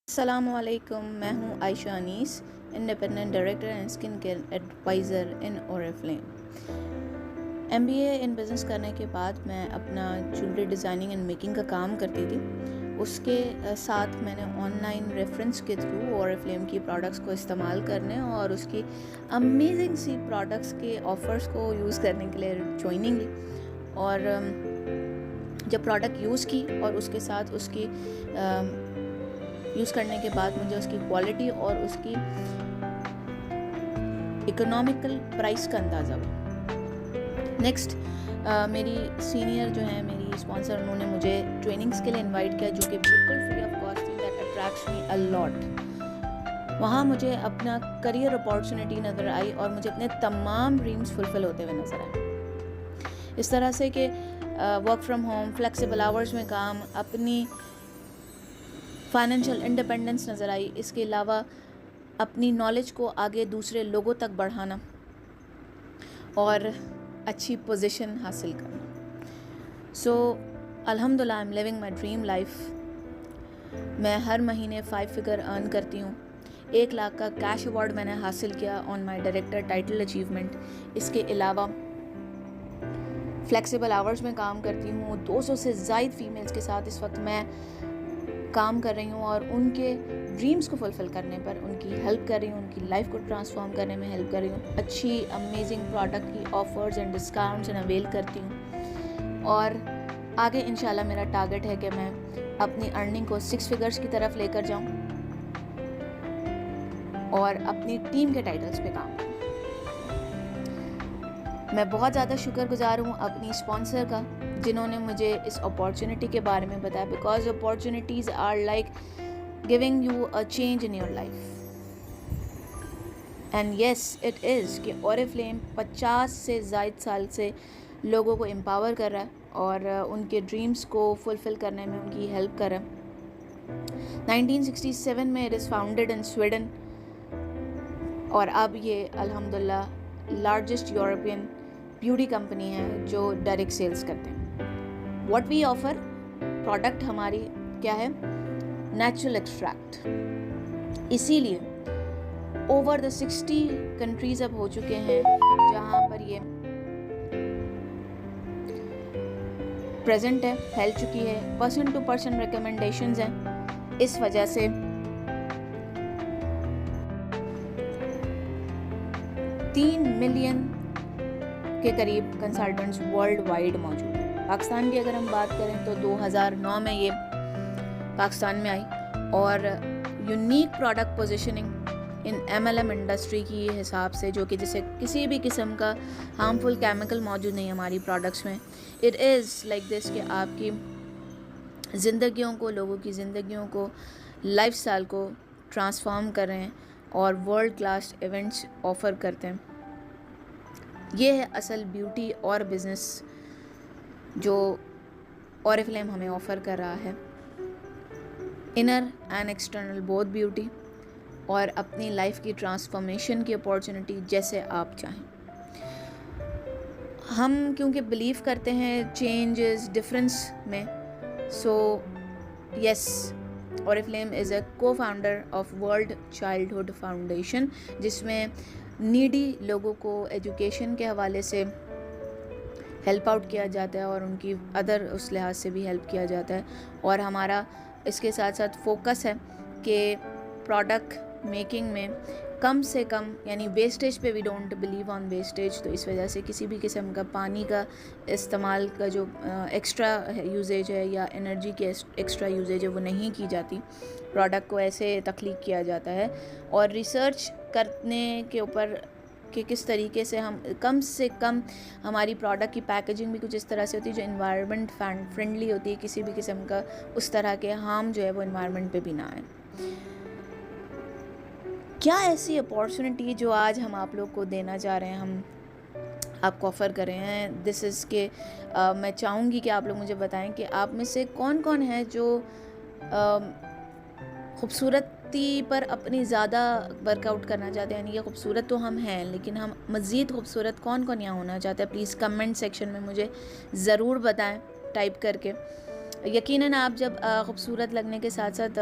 अस्सलामुअलैकुम, मैं हूँ Ayesha Anees, independent director and skin care adviser in Oriflame. MBA in business करने के बाद मैं अपना ज्वेलरी डिज़ाइनिंग एंड मेकिंग का काम करती थी। उसके साथ मैंने ऑनलाइन रेफरेंस के थ्रू ओरिफ्लेम की प्रोडक्ट्स को इस्तेमाल करने और उसकी अमेजिंग सी प्रोडक्ट्स के ऑफ़र्स को यूज़ करने के लिए ज्वाइनिंग ली। और जब प्रोडक्ट यूज़ की और उसके साथ उसकी यूज़ करने के बाद मुझे उसकी क्वालिटी और उसकी इकोनॉमिकल प्राइस का अंदाज़ा हुआ। नेक्स्ट मेरी सीनियर जो है, मेरी स्पॉन्सर, उन्होंने मुझे ट्रेनिंग्स के लिए इनवाइट किया जो कि बिल्कुल फ्री ऑफ कॉस्ट थी। That attracts me a lot. वहाँ मुझे अपना करियर अपॉर्चुनिटी नज़र आई और मुझे अपने तमाम ड्रीम्स फुलफिल होते हुए नज़र आए। इस तरह से कि work from home, flexible hours में काम, अपनी फाइनेंशियल इंडिपेंडेंस नज़र आई। इसके अलावा अपनी नॉलेज को आगे दूसरे लोगों तक बढ़ाना और अच्छी पोजीशन हासिल करना। सो अल्हम्दुलिल्लाह I am living my dream life. मैं हर महीने 5 फिगर अर्न करती हूँ। 1 लाख का कैश अवार्ड मैंने हासिल किया on my director title achievement. इसके अलावा फ्लेक्सिबल आवर्स में काम करती हूँ। 200 से ज़ायद फीमेल्स के साथ इस वक्त मैं काम कर रही हूँ और उनके ड्रीम्स को फुलफ़िल करने पर उनकी हेल्प कर रही हूँ, उनकी लाइफ को ट्रांसफॉर्म करने में हेल्प कर रही हूँ। अच्छी अमेजिंग प्रोडक्ट की offers and discounts and avail करती हूँ। और आगे इंशाल्लाह मेरा टारगेट है कि मैं अपनी अर्निंग को 6 फिगर्स की तरफ लेकर जाऊँ और अपनी टीम के टाइटल्स पे काम करूँ। मैं बहुत ज़्यादा शुक्रगुजार हूँ अपनी स्पॉन्सर का, जिन्होंने मुझे इस अपॉर्चुनिटी के बारे में बताया। Because opportunities are like giving you a change in your life. And yes it is कि ओरिफ्लेम 50 से ज़ायद साल से लोगों को एम्पावर कर रहा है और उनके ड्रीम्स को फुलफ़िल करने में उनकी हेल्प कर रहा है। 1967 में it is founded in Sweden और अब ये अल्हम्दुलिल्लाह लार्जेस्ट यूरोपियन ब्यूटी कंपनी है जो डायरेक्ट सेल्स करते हैं। व्हाट वी ऑफर, प्रोडक्ट हमारी क्या है, नेचुरल एक्सट्रैक्ट। इसीलिए ओवर द 60 कंट्रीज अब हो चुके हैं जहाँ पर ये प्रेजेंट है, फैल चुकी है। पर्सन टू पर्सन रिकमेंडेशंस हैं। इस वजह से 3 मिलियन के करीब कंसल्टेंट्स वर्ल्ड वाइड मौजूद हैं। पाकिस्तान की अगर हम बात करें तो 2009 में ये पाकिस्तान में आई और यूनिक प्रोडक्ट पोजीशनिंग इन MLM इंडस्ट्री की हिसाब से, जो कि जिसे किसी भी किस्म का हार्मफुल केमिकल मौजूद नहीं हमारी प्रोडक्ट्स में। इट इज़ लाइक दिस कि आपकी ज़िंदगियों को, लोगों की ज़िंदगियों को, लाइफस्टाइल को ट्रांसफॉर्म कर रहे हैं और वर्ल्ड क्लास इवेंट्स ऑफ़र करते हैं। ये है असल ब्यूटी और बिज़नेस जो ओरिफ्लेम हमें ऑफ़र कर रहा है। Inner and external both beauty और अपनी लाइफ की ट्रांसफॉर्मेशन की अपॉर्चुनिटी जैसे आप चाहें। हम क्योंकि बिलीव करते हैं चेंज इज़ डिफरेंस में, so yes Oriflame is a co founder of World Childhood Foundation, जिसमें नीडी लोगों को एजुकेशन के हवाले से हेल्प आउट किया जाता है और उनकी अदर उस लिहाज से भी हेल्प किया जाता है। और हमारा इसके साथ साथ फोकस है कि प्रोडक्ट मेकिंग में कम से कम, यानी वेस्टेज पे we don't believe on wastage. तो इस वजह से किसी भी किस्म का पानी का इस्तेमाल का जो एक्स्ट्रा यूजेज है या एनर्जी की एक्स्ट्रा यूजेज है वो नहीं की जाती। प्रोडक्ट को ऐसे तख्लीक किया जाता है और रिसर्च करने के ऊपर कि किस तरीके से कम हमारी प्रोडक्ट की पैकेजिंग भी कुछ इस तरह से होती है जो इन्वायरमेंट फ्रेंडली होती है, किसी भी किस्म का उस तरह के हार्म जो है वो इन्वायरमेंट पे भी ना आए। क्या ऐसी अपॉर्चुनिटी जो आज हम आप लोग को देना चाह रहे हैं, हम आपको ऑफ़र कर रहे हैं, दिस इज़ के मैं चाहूँगी कि आप लोग मुझे बताएं कि आप में से कौन कौन है जो खूबसूरती पर अपनी ज़्यादा वर्कआउट करना चाहते हैं। यानी कि खूबसूरत तो हम हैं, लेकिन हम मज़ीद खूबसूरत कौन कौन यहाँ होना चाहते हैं। प्लीज़ कमेंट सेक्शन में मुझे ज़रूर बताएं टाइप करके। यकीनन आप जब खूबसूरत लगने के साथ साथ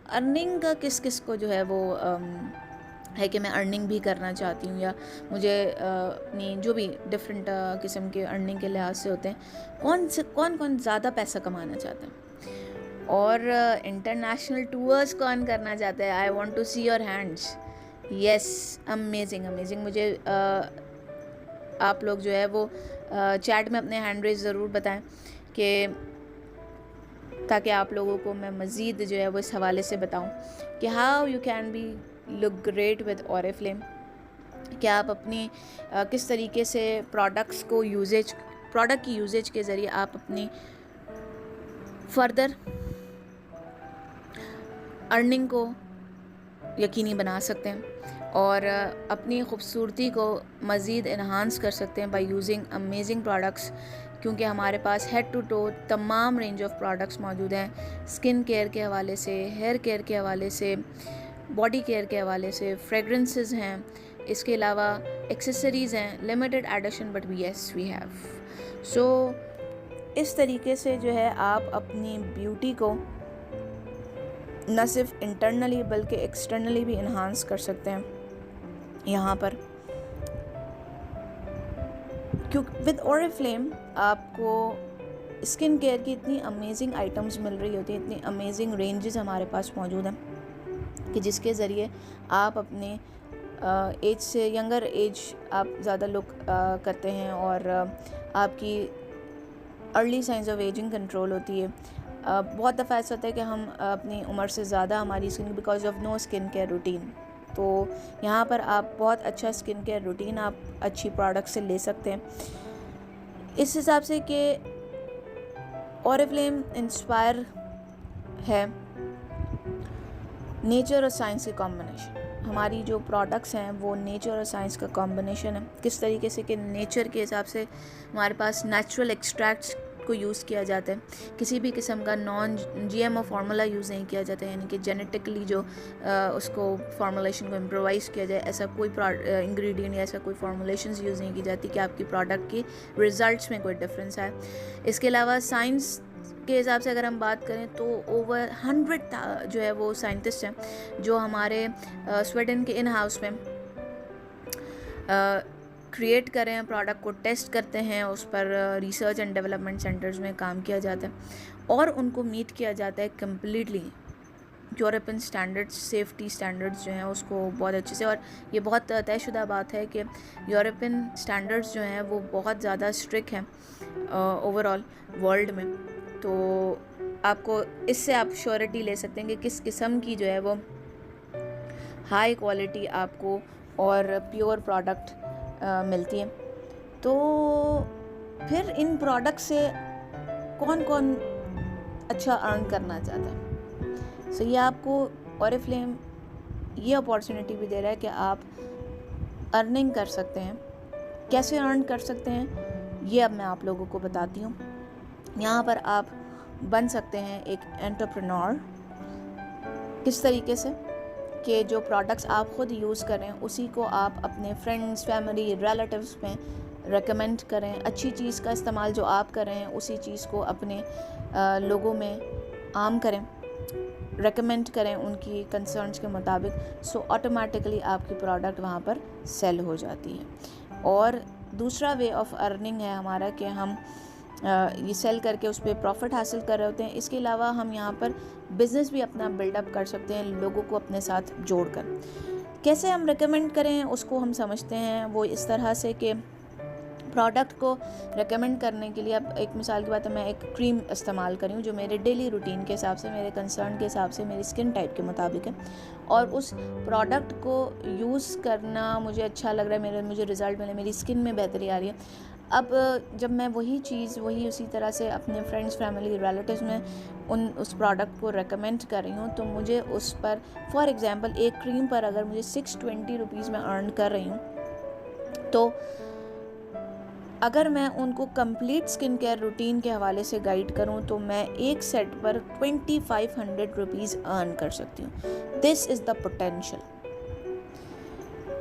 अर्निंग का किस किस को जो है वो है कि मैं अर्निंग भी करना चाहती हूँ, या मुझे अपनी जो भी डिफरेंट किस्म के अर्निंग के लिहाज से होते हैं, कौन कौन ज़्यादा पैसा कमाना चाहता है, और इंटरनेशनल टूर्स कौन करना चाहता है। I want to see your hands. Yes, amazing amazing. मुझे आप लोग जो है वो चैट में अपने हैंड रेज ज़रूर बताएं, कि ताकि आप लोगों को मैं मज़ीद जो है वो इस हवाले से बताऊं कि how you can be look great with Oriflame. क्या आप अपनी किस तरीके से प्रोडक्ट की यूजेज के ज़रिए आप अपनी फर्दर अर्निंग को यकीनी बना सकते हैं और अपनी ख़ूबसूरती को मज़ीद इन्हांस कर सकते हैं बाय यूजिंग अमेजिंग प्रोडक्ट्स, क्योंकि हमारे पास हेड टू टो तमाम रेंज ऑफ प्रोडक्ट्स मौजूद हैं। स्किन केयर के हवाले से, हेयर केयर के हवाले से, बॉडी केयर के हवाले से, फ्रेगरेंसेस हैं, इसके अलावा एक्सेसरीज़ हैं, limited edition, but yes we have. So इस तरीके से जो है आप अपनी ब्यूटी को न सिर्फ इंटरनली बल्कि एक्सटर्नली भी इन्हांस कर सकते हैं यहाँ पर। क्योंकि विद ऑरिफ्लेम आपको स्किन केयर की इतनी अमेजिंग आइटम्स मिल रही होती हैं, इतनी अमेजिंग रेंजेस हमारे पास मौजूद हैं कि जिसके ज़रिए आप अपने एज से यंगर एज आप ज़्यादा लुक करते हैं और आपकी early signs of ageing control होती है। बहुत दफ़ा ऐसा होता है कि हम अपनी उम्र से ज़्यादा हमारी skin because of no skin care routine, तो यहाँ पर आप बहुत अच्छा स्किन केयर रूटीन आप अच्छी प्रोडक्ट से ले सकते हैं, इस हिसाब से कि ऑरिफ्लेम इंस्पायर है नेचर और साइंस के कॉम्बिनेशन। हमारी जो प्रोडक्ट्स हैं वो नेचर और साइंस का कॉम्बिनेशन है। किस तरीके से कि नेचर के हिसाब से हमारे पास नेचुरल एक्सट्रैक्ट्स को यूज़ किया जाता है, किसी भी किस्म का नॉन GMO फार्मूला यूज़ नहीं किया जाता है, यानी कि जेनेटिकली जो उसको फार्मूलेशन को इम्प्रोवाइज़ किया जाए, ऐसा कोई इंग्रेडिएंट या ऐसा कोई फार्मूलेशंस यूज़ नहीं की जाती कि आपकी प्रोडक्ट की रिज़ल्ट्स में कोई डिफरेंस आए। इसके अलावा साइंस के हिसाब से अगर हम बात करें तो ओवर 100 जो है वो साइंटिस्ट हैं जो हमारे स्वीडन के इन हाउस में क्रिएट कर रहे हैं, प्रोडक्ट को टेस्ट करते हैं, उस पर रिसर्च एंड डेवलपमेंट सेंटर्स में काम किया जाता है और उनको मीट किया जाता है completely European standards, safety standards जो हैं उसको बहुत अच्छे से। और ये बहुत तयशुदा बात है कि यूरोपियन स्टैंडर्ड्स जो हैं वो बहुत ज़्यादा स्ट्रिक्ट हैं ओवरऑल वर्ल्ड में, तो आपको इससे आप श्योरिटी ले सकते हैं कि किस किस्म की जो है वो हाई क्वालिटी आपको और प्योर प्रोडक्ट मिलती है। तो फिर इन प्रोडक्ट से कौन कौन अच्छा अर्न करना चाहता है, सो ये आपको ऑरिफ्लेम ये अपॉर्चुनिटी भी दे रहा है कि आप अर्निंग कर सकते हैं। कैसे अर्न कर सकते हैं ये अब मैं आप लोगों को बताती हूँ। यहाँ पर आप बन सकते हैं एक एंटरप्रेन्योर, किस तरीके से कि जो प्रोडक्ट्स आप ख़ुद यूज़ करें उसी को आप अपने फ्रेंड्स, फैमिली, रिलेटिव्स में रेकमेंड करें। अच्छी चीज़ का इस्तेमाल जो आप कर रहे हैं उसी चीज़ को अपने लोगों में आम करें, रेकमेंड करें उनकी कंसर्न्स के मुताबिक। सो ऑटोमेटिकली आपकी प्रोडक्ट वहाँ पर सेल हो जाती है। और दूसरा वे ऑफ अर्निंग है हमारा कि हम ये सेल करके उस पर प्रॉफिट हासिल कर रहे होते हैं। इसके अलावा हम यहाँ पर बिज़नेस भी अपना बिल्डअप कर सकते हैं लोगों को अपने साथ जोड़कर। कैसे हम रेकमेंड करें उसको हम समझते हैं वो इस तरह से कि प्रोडक्ट को रेकमेंड करने के लिए, अब एक मिसाल की बात है, मैं एक क्रीम इस्तेमाल करी हूँ जो मेरे डेली रूटीन के हिसाब से, मेरे कंसर्न के हिसाब से, मेरी स्किन टाइप के मुताबिक है और उस प्रोडक्ट को यूज़ करना मुझे अच्छा लग रहा है, मुझे रिज़ल्ट मिले, मेरी स्किन में बेहतरी आ रही है। अब जब मैं वही चीज़ उसी तरह से अपने फ्रेंड्स, फैमिली, रिलेटिव्स में उस प्रोडक्ट को रेकमेंड कर रही हूँ तो मुझे उस पर फॉर एग्ज़ाम्पल एक क्रीम पर अगर मुझे 620 रुपीज़ में अर्न कर रही हूँ, तो अगर मैं उनको कंप्लीट स्किन केयर रूटीन के हवाले से गाइड करूँ तो मैं एक सेट पर 2500 रुपीज़ अर्न कर सकती हूँ। This is the potential.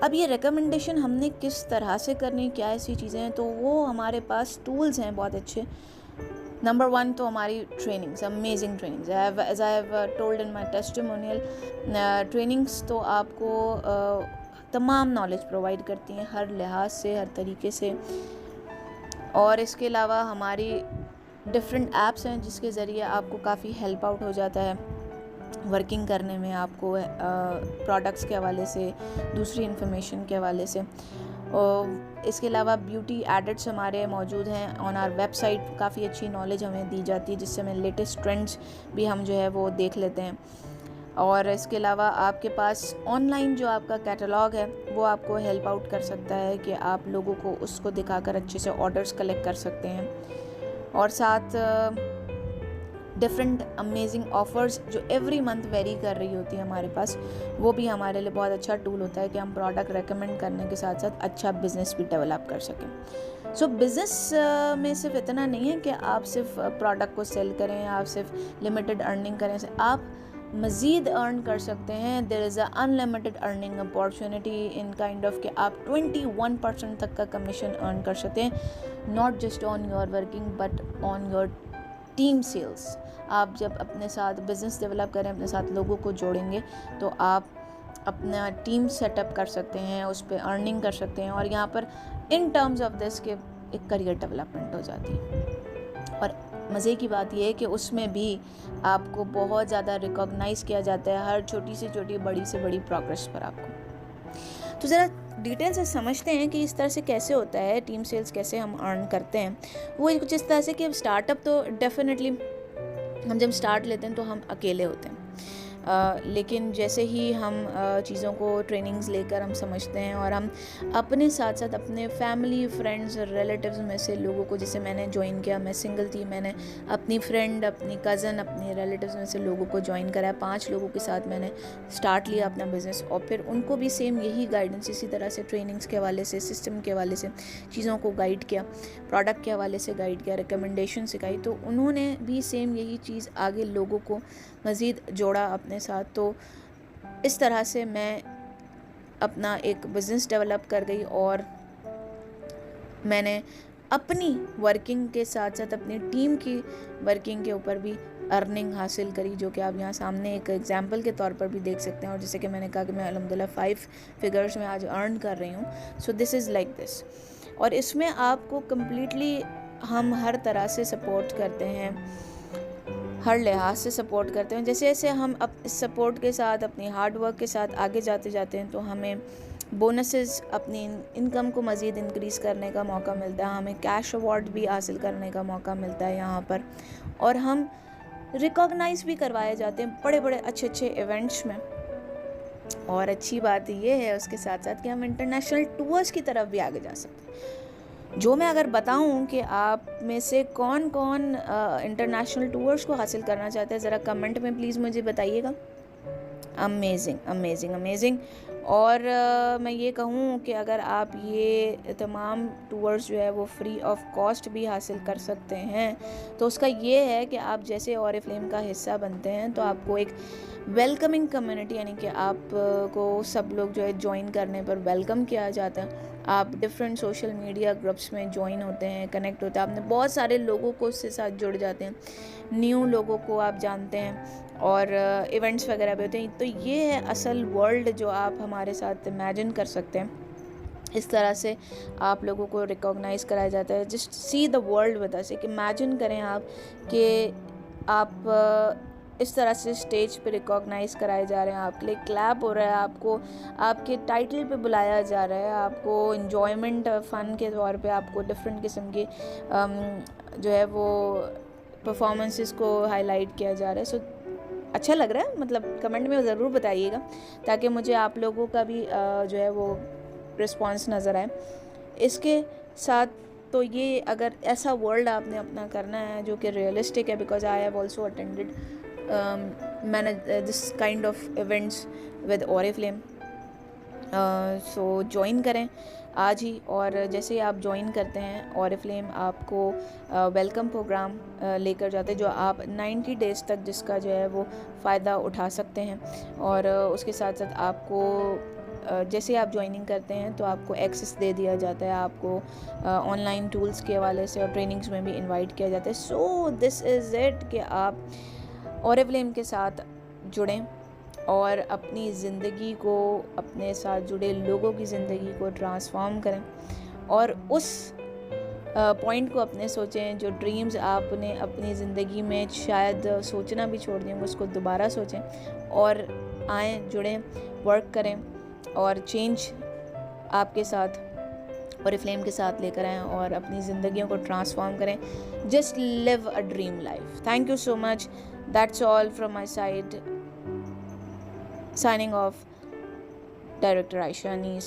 अब ये रिकमेंडेशन हमने किस तरह से करनी, क्या ऐसी चीज़ें हैं, तो वो हमारे पास टूल्स हैं बहुत अच्छे नंबर 1 तो हमारी trainings, amazing trainings. As I have told in my testimonial, trainings तो आपको तमाम नॉलेज प्रोवाइड करती हैं हर लिहाज से, हर तरीके से। और इसके अलावा हमारी डिफरेंट ऐप्स हैं जिसके ज़रिए आपको काफ़ी हेल्प आउट हो जाता है वर्किंग करने में, आपको प्रोडक्ट्स के हवाले से, दूसरी इन्फॉर्मेशन के हवाले से। और इसके अलावा ब्यूटी एडिट्स हमारे मौजूद हैं ऑन आवर वेबसाइट। काफ़ी अच्छी नॉलेज हमें दी जाती है जिससे हमें लेटेस्ट ट्रेंड्स भी हम जो है वो देख लेते हैं। और इसके अलावा आपके पास ऑनलाइन जो आपका कैटलॉग है वो आपको हेल्प आउट कर सकता है कि आप लोगों को उसको दिखाकर अच्छे से ऑर्डर्स कलेक्ट कर सकते हैं। और साथ डिफरेंट अमेजिंग ऑफ़र्स जो एवरी मंथ वेरी कर रही होती है हमारे पास, वो भी हमारे लिए बहुत अच्छा टूल होता है कि हम प्रोडक्ट रेकमेंड करने के साथ साथ अच्छा बिज़नेस भी डेवलप कर सकें। सो बिज़नेस में सिर्फ इतना नहीं है कि आप सिर्फ प्रोडक्ट को सेल करें, आप सिर्फ लिमिटेड अर्निंग करें, आप मज़ीद अर्न कर सकते हैं। There is a unlimited earning opportunity in kind of कि आप 21% तक का कमीशन अर्न कर सकते हैं, not just on your working but on your team sales. आप जब अपने साथ बिज़नेस डेवलप करें, अपने साथ लोगों को जोड़ेंगे, तो आप अपना टीम सेटअप कर सकते हैं, उस पर अर्निंग कर सकते हैं। और यहाँ पर इन टर्म्स ऑफ दिस के एक करियर डेवलपमेंट हो जाती है। और मज़े की बात यह है कि उसमें भी आपको बहुत ज़्यादा रिकॉग्नाइज़ किया जाता है हर छोटी से छोटी, बड़ी से बड़ी प्रोग्रेस पर आपको। तो ज़रा डिटेल से समझते हैं कि इस तरह से कैसे होता है, टीम सेल्स कैसे हम अर्न करते हैं। वो कुछ इस तरह से कि स्टार्टअप तो डेफिनेटली हम जब स्टार्ट लेते हैं तो हम अकेले होते हैं, लेकिन जैसे ही हम चीज़ों को ट्रेनिंग्स लेकर हम समझते हैं और हम अपने साथ साथ अपने फैमिली, फ्रेंड्स और रिलेटिव्स में से लोगों को, जैसे मैंने ज्वाइन किया, मैं सिंगल थी, मैंने अपनी फ्रेंड, अपनी कज़न, अपने रिलेटिव्स में से लोगों को ज्वाइन कराया। 5 लोगों के साथ मैंने स्टार्ट लिया अपना बिज़नेस और फिर उनको भी सेम यही गाइडेंस, इसी तरह से ट्रेनिंग्स के हवाले से, सिस्टम के हवाले से चीज़ों को गाइड किया, प्रोडक्ट के हवाले से गाइड किया, रिकमेंडेशन सिखाई। तो उन्होंने भी सेम यही चीज़ आगे लोगों को मज़ीद जोड़ा अपने साथ। तो इस तरह से मैं अपना एक बिज़नेस डेवलप कर गई और मैंने अपनी वर्किंग के साथ साथ अपनी टीम की वर्किंग के ऊपर भी अर्निंग हासिल करी, जो कि आप यहाँ सामने एक एग्जांपल के तौर पर भी देख सकते हैं। और जैसे कि मैंने कहा कि मैं अल्हम्दुलिल्लाह 5 फिगर्स में आज अर्न कर रही हूँ। So this is like this. और इसमें आपको कम्प्लीटली हम हर तरह से सपोर्ट करते हैं, हर लिहाज से सपोर्ट करते हैं। जैसे जैसे हम इस सपोर्ट के साथ, अपनी हार्ड वर्क के साथ आगे जाते जाते हैं तो हमें बोनसेस, अपनी इनकम को मज़ीद इंक्रीज़ करने का मौका मिलता है, हमें कैश अवार्ड भी हासिल करने का मौका मिलता है यहाँ पर। और हम रिकॉग्नाइज़ भी करवाए जाते हैं बड़े बड़े अच्छे अच्छे इवेंट्स में। और अच्छी बात ये है उसके साथ साथ कि हम इंटरनेशनल टूर्स की तरफ भी आगे जा सकते हैं। जो मैं अगर बताऊं कि आप में से कौन कौन इंटरनेशनल टूर्स को हासिल करना चाहते हैं, ज़रा कमेंट में प्लीज़ मुझे बताइएगा। Amazing amazing amazing. और मैं ये कहूँ कि अगर आप ये तमाम टूर्स जो है वो फ्री ऑफ कॉस्ट भी हासिल कर सकते हैं, तो उसका ये है कि आप जैसे ऑरिफ्लेम का हिस्सा बनते हैं तो आपको एक वेलकमिंग कम्युनिटी, यानी कि आपको सब लोग जो है ज्वाइन करने पर वेलकम किया जाता है। आप डिफरेंट सोशल मीडिया ग्रुप्स में ज्वाइन होते हैं, कनेक्ट होते हैं, आपने बहुत सारे लोगों को उससे साथ जुड़ जाते हैं, न्यू लोगों को आप जानते हैं और इवेंट्स वगैरह भी होते हैं। तो ये है असल वर्ल्ड जो आप हमारे साथ इमेजिन कर सकते हैं। इस तरह से आप लोगों को रिकॉग्नाइज़ कराया जाता है। Just see the world with us. एक इमेजिन करें आप कि आप इस तरह से स्टेज पे रिकॉग्नाइज़ कराए जा रहे हैं, आपके लिए क्लैप हो रहा है, आपको आपके टाइटल पे बुलाया जा रहा है, आपको इन्जॉयमेंट फ़न के तौर पे आपको डिफरेंट किस्म की जो है वो परफॉर्मेंसेस को हाईलाइट किया जा रहा है। सो अच्छा लग रहा है, मतलब कमेंट में ज़रूर बताइएगा ताकि मुझे आप लोगों का भी जो है वो रिस्पॉन्स नज़र आए। इसके साथ तो ये अगर ऐसा वर्ल्ड आपने अपना करना है जो कि रियलिस्टिक है, because I have also attended मैंने this kind of events with Oriflame. So join करें आज ही। और जैसे ही आप ज्वाइन करते हैं ऑरिफ्लेम आपको वेलकम प्रोग्राम लेकर जाते हैं जो आप 90 डेज़ तक जिसका जो है वो फ़ायदा उठा सकते हैं। और उसके साथ साथ आपको जैसे आप ज्वाइनिंग करते हैं तो आपको एक्सेस दे दिया जाता है, आपको ऑनलाइन टूल्स के हवाले से और ट्रेनिंग्स में भी इनवाइट किया जाता है। सो दिस इज़ इट कि आप ऑरिफ्लेम के साथ जुड़ें और अपनी ज़िंदगी को, अपने साथ जुड़े लोगों की ज़िंदगी को ट्रांसफॉर्म करें और उस पॉइंट को अपने सोचें, जो ड्रीम्स आपने अपनी ज़िंदगी में शायद सोचना भी छोड़ दिए, उसको दोबारा सोचें और आएँ, जुड़ें, वर्क करें और चेंज आपके साथ ऑरिफ्लेम के साथ लेकर आएँ और अपनी ज़िंदगियों को ट्रांसफॉर्म करें। Just live a dream life. Thank you so much. That's all from my side. Signing off, Director Aisha Anis.